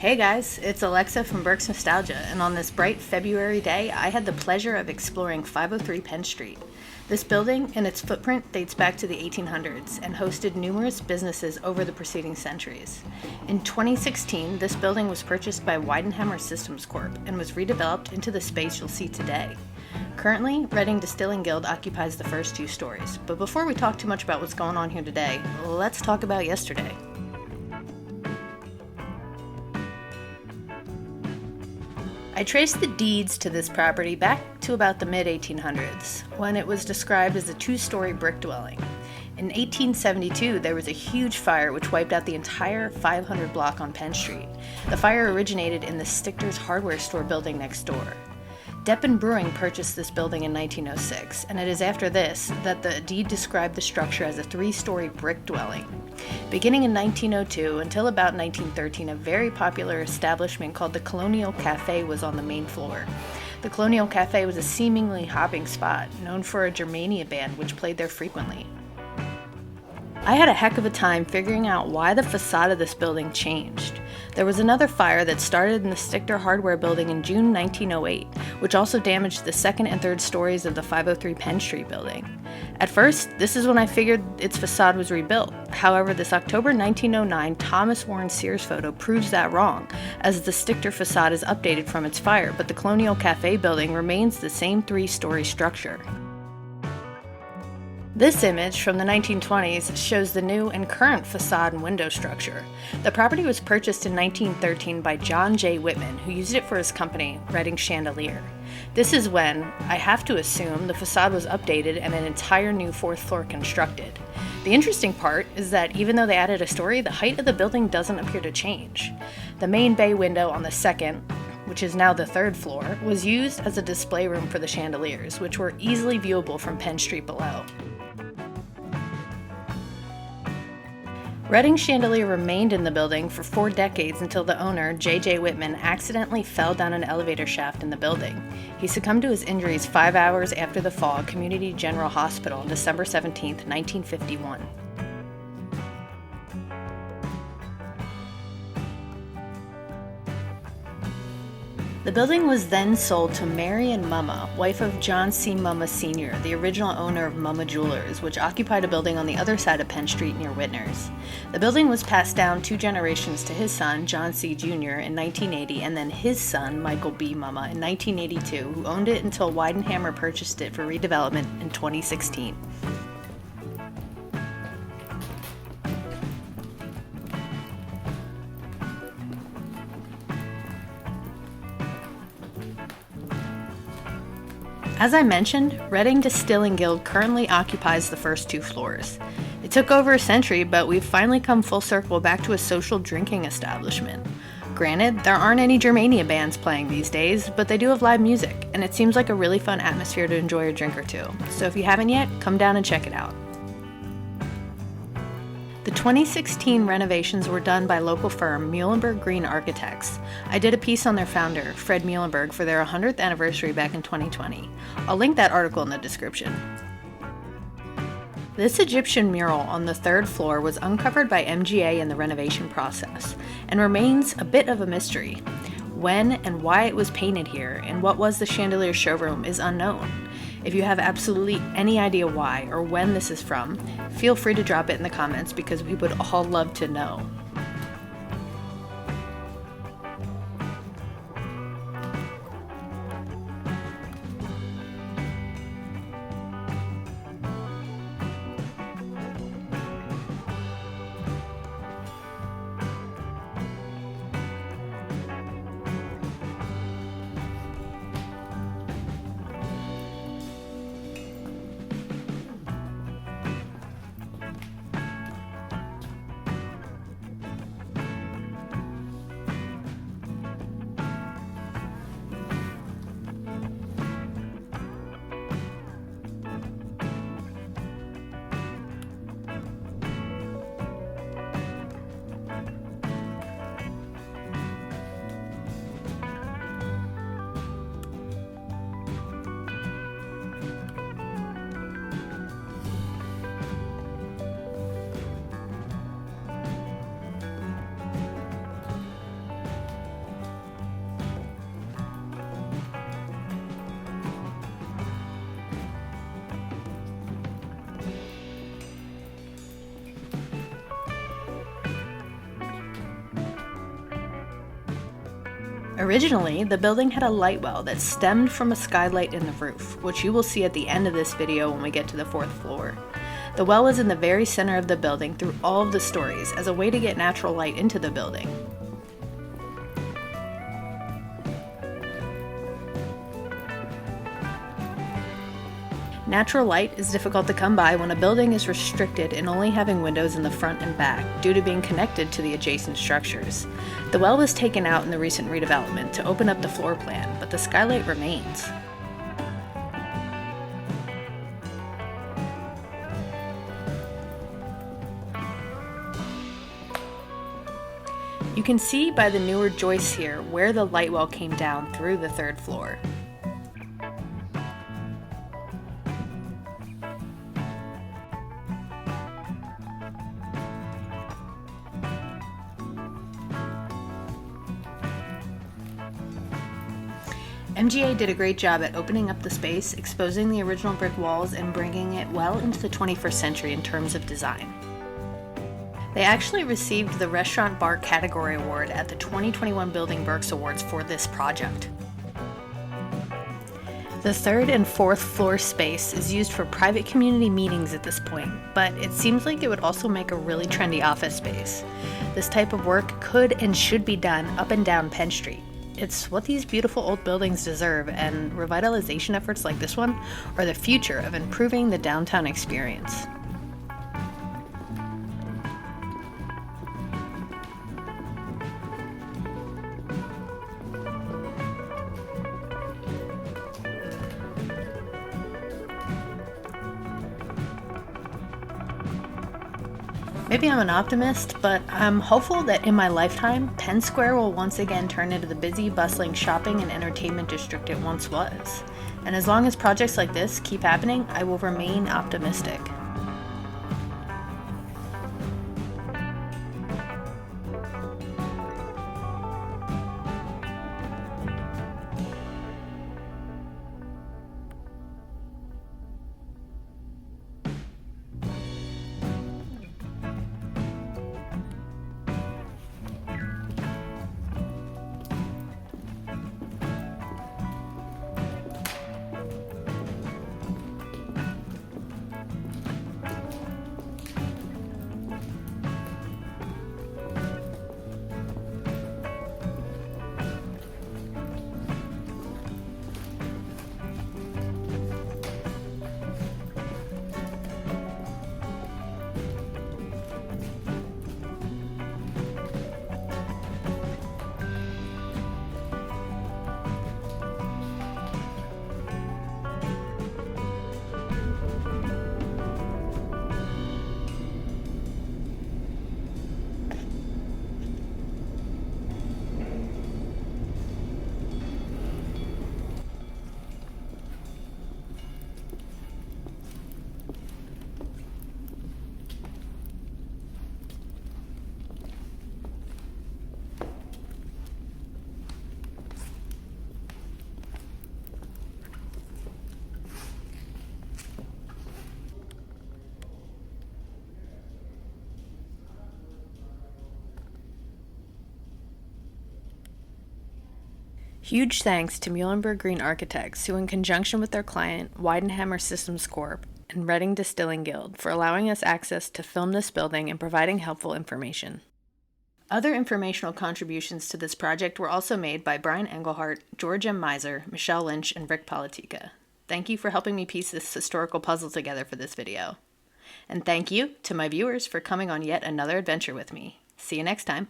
Hey guys, it's Alexa from Burke's Nostalgia, and on this bright February day, I had the pleasure of exploring 503 Penn Street. This building and its footprint dates back to the 1800s and hosted numerous businesses over the preceding centuries. In 2016, this building was purchased by Weidenhammer Systems Corp. And was redeveloped into the space you'll see today. Currently, Reading Distilling Guild occupies the first 2 stories, but before we talk too much about what's going on here today, let's talk about yesterday. I traced the deeds to this property back to about the mid-1800s, when it was described as a 2-story brick dwelling. In 1872, there was a huge fire which wiped out the entire 500 block on Penn Street. The fire originated in the Stichter's hardware store building next door. Deppen Brewing purchased this building in 1906, and it is after this that the deed described the structure as a 3-story brick dwelling. Beginning in 1902 until about 1913, a very popular establishment called the Colonial Cafe was on the main floor. The Colonial Cafe was a seemingly hopping spot, known for a Germania band which played there frequently. I had a heck of a time figuring out why the facade of this building changed. There was another fire that started in the Stichter Hardware building in June 1908, which also damaged the 2nd and 3rd stories of the 503 Penn Street building. At first, this is when I figured its facade was rebuilt. However, this October 1909 Thomas Warren Sears photo proves that wrong, as the Stichter facade is updated from its fire, but the Colonial Cafe building remains the same 3-story structure. This image from the 1920s shows the new and current facade and window structure. The property was purchased in 1913 by John J. Whitman, who used it for his company, Reading Chandelier. This is when, I have to assume, the facade was updated and an entire new 4th floor constructed. The interesting part is that even though they added a story, the height of the building doesn't appear to change. The main bay window on the 2nd, which is now the 3rd floor, was used as a display room for the chandeliers, which were easily viewable from Penn Street below. Reading Chandelier remained in the building for 4 decades until the owner, J.J. Whitman, accidentally fell down an elevator shaft in the building. He succumbed to his injuries 5 hours after the fall at Community General Hospital on December 17, 1951. The building was then sold to Marion Mumma, wife of John C. Mumma Sr., the original owner of Mumma Jewelers, which occupied a building on the other side of Penn Street near Whitner's. The building was passed down 2 generations to his son, John C. Jr., in 1980, and then his son, Michael B. Mumma, in 1982, who owned it until Weidenhammer purchased it for redevelopment in 2016. As I mentioned, Reading Distilling Guild currently occupies the first 2 floors. It took over a century, but we've finally come full circle back to a social drinking establishment. Granted, there aren't any Germania bands playing these days, but they do have live music, and it seems like a really fun atmosphere to enjoy a drink or 2. So if you haven't yet, come down and check it out. The 2016 renovations were done by local firm Muhlenberg Greene Architects. I did a piece on their founder, Fred Muhlenberg, for their 100th anniversary back in 2020. I'll link that article in the description. This Egyptian mural on the 3rd floor was uncovered by MGA in the renovation process, and remains a bit of a mystery. When and why it was painted here, and what was the chandelier showroom is unknown. If you have absolutely any idea why or when this is from, feel free to drop it in the comments because we would all love to know. Originally, the building had a light well that stemmed from a skylight in the roof, which you will see at the end of this video when we get to the 4th floor. The well was in the very center of the building through all of the stories as a way to get natural light into the building. Natural light is difficult to come by when a building is restricted in only having windows in the front and back due to being connected to the adjacent structures. The well was taken out in the recent redevelopment to open up the floor plan, but the skylight remains. You can see by the newer joists here where the light well came down through the 3rd floor. MGA did a great job at opening up the space, exposing the original brick walls, and bringing it well into the 21st century in terms of design. They actually received the Restaurant Bar Category Award at the 2021 Building Berks Awards for this project. The 3rd and 4th floor space is used for private community meetings at this point, but it seems like it would also make a really trendy office space. This type of work could and should be done up and down Penn Street. It's what these beautiful old buildings deserve, and revitalization efforts like this one are the future of improving the downtown experience. Maybe I'm an optimist, but I'm hopeful that in my lifetime, Penn Square will once again turn into the busy, bustling shopping and entertainment district it once was. And as long as projects like this keep happening, I will remain optimistic. Huge thanks to Muhlenberg Greene Architects, who in conjunction with their client, Weidenhammer Systems Corp. And Reading Distilling Guild, for allowing us access to film this building and providing helpful information. Other informational contributions to this project were also made by Brian Engelhart, George M. Miser, Michelle Lynch, and Rick Politica. Thank you for helping me piece this historical puzzle together for this video. And thank you to my viewers for coming on yet another adventure with me. See you next time.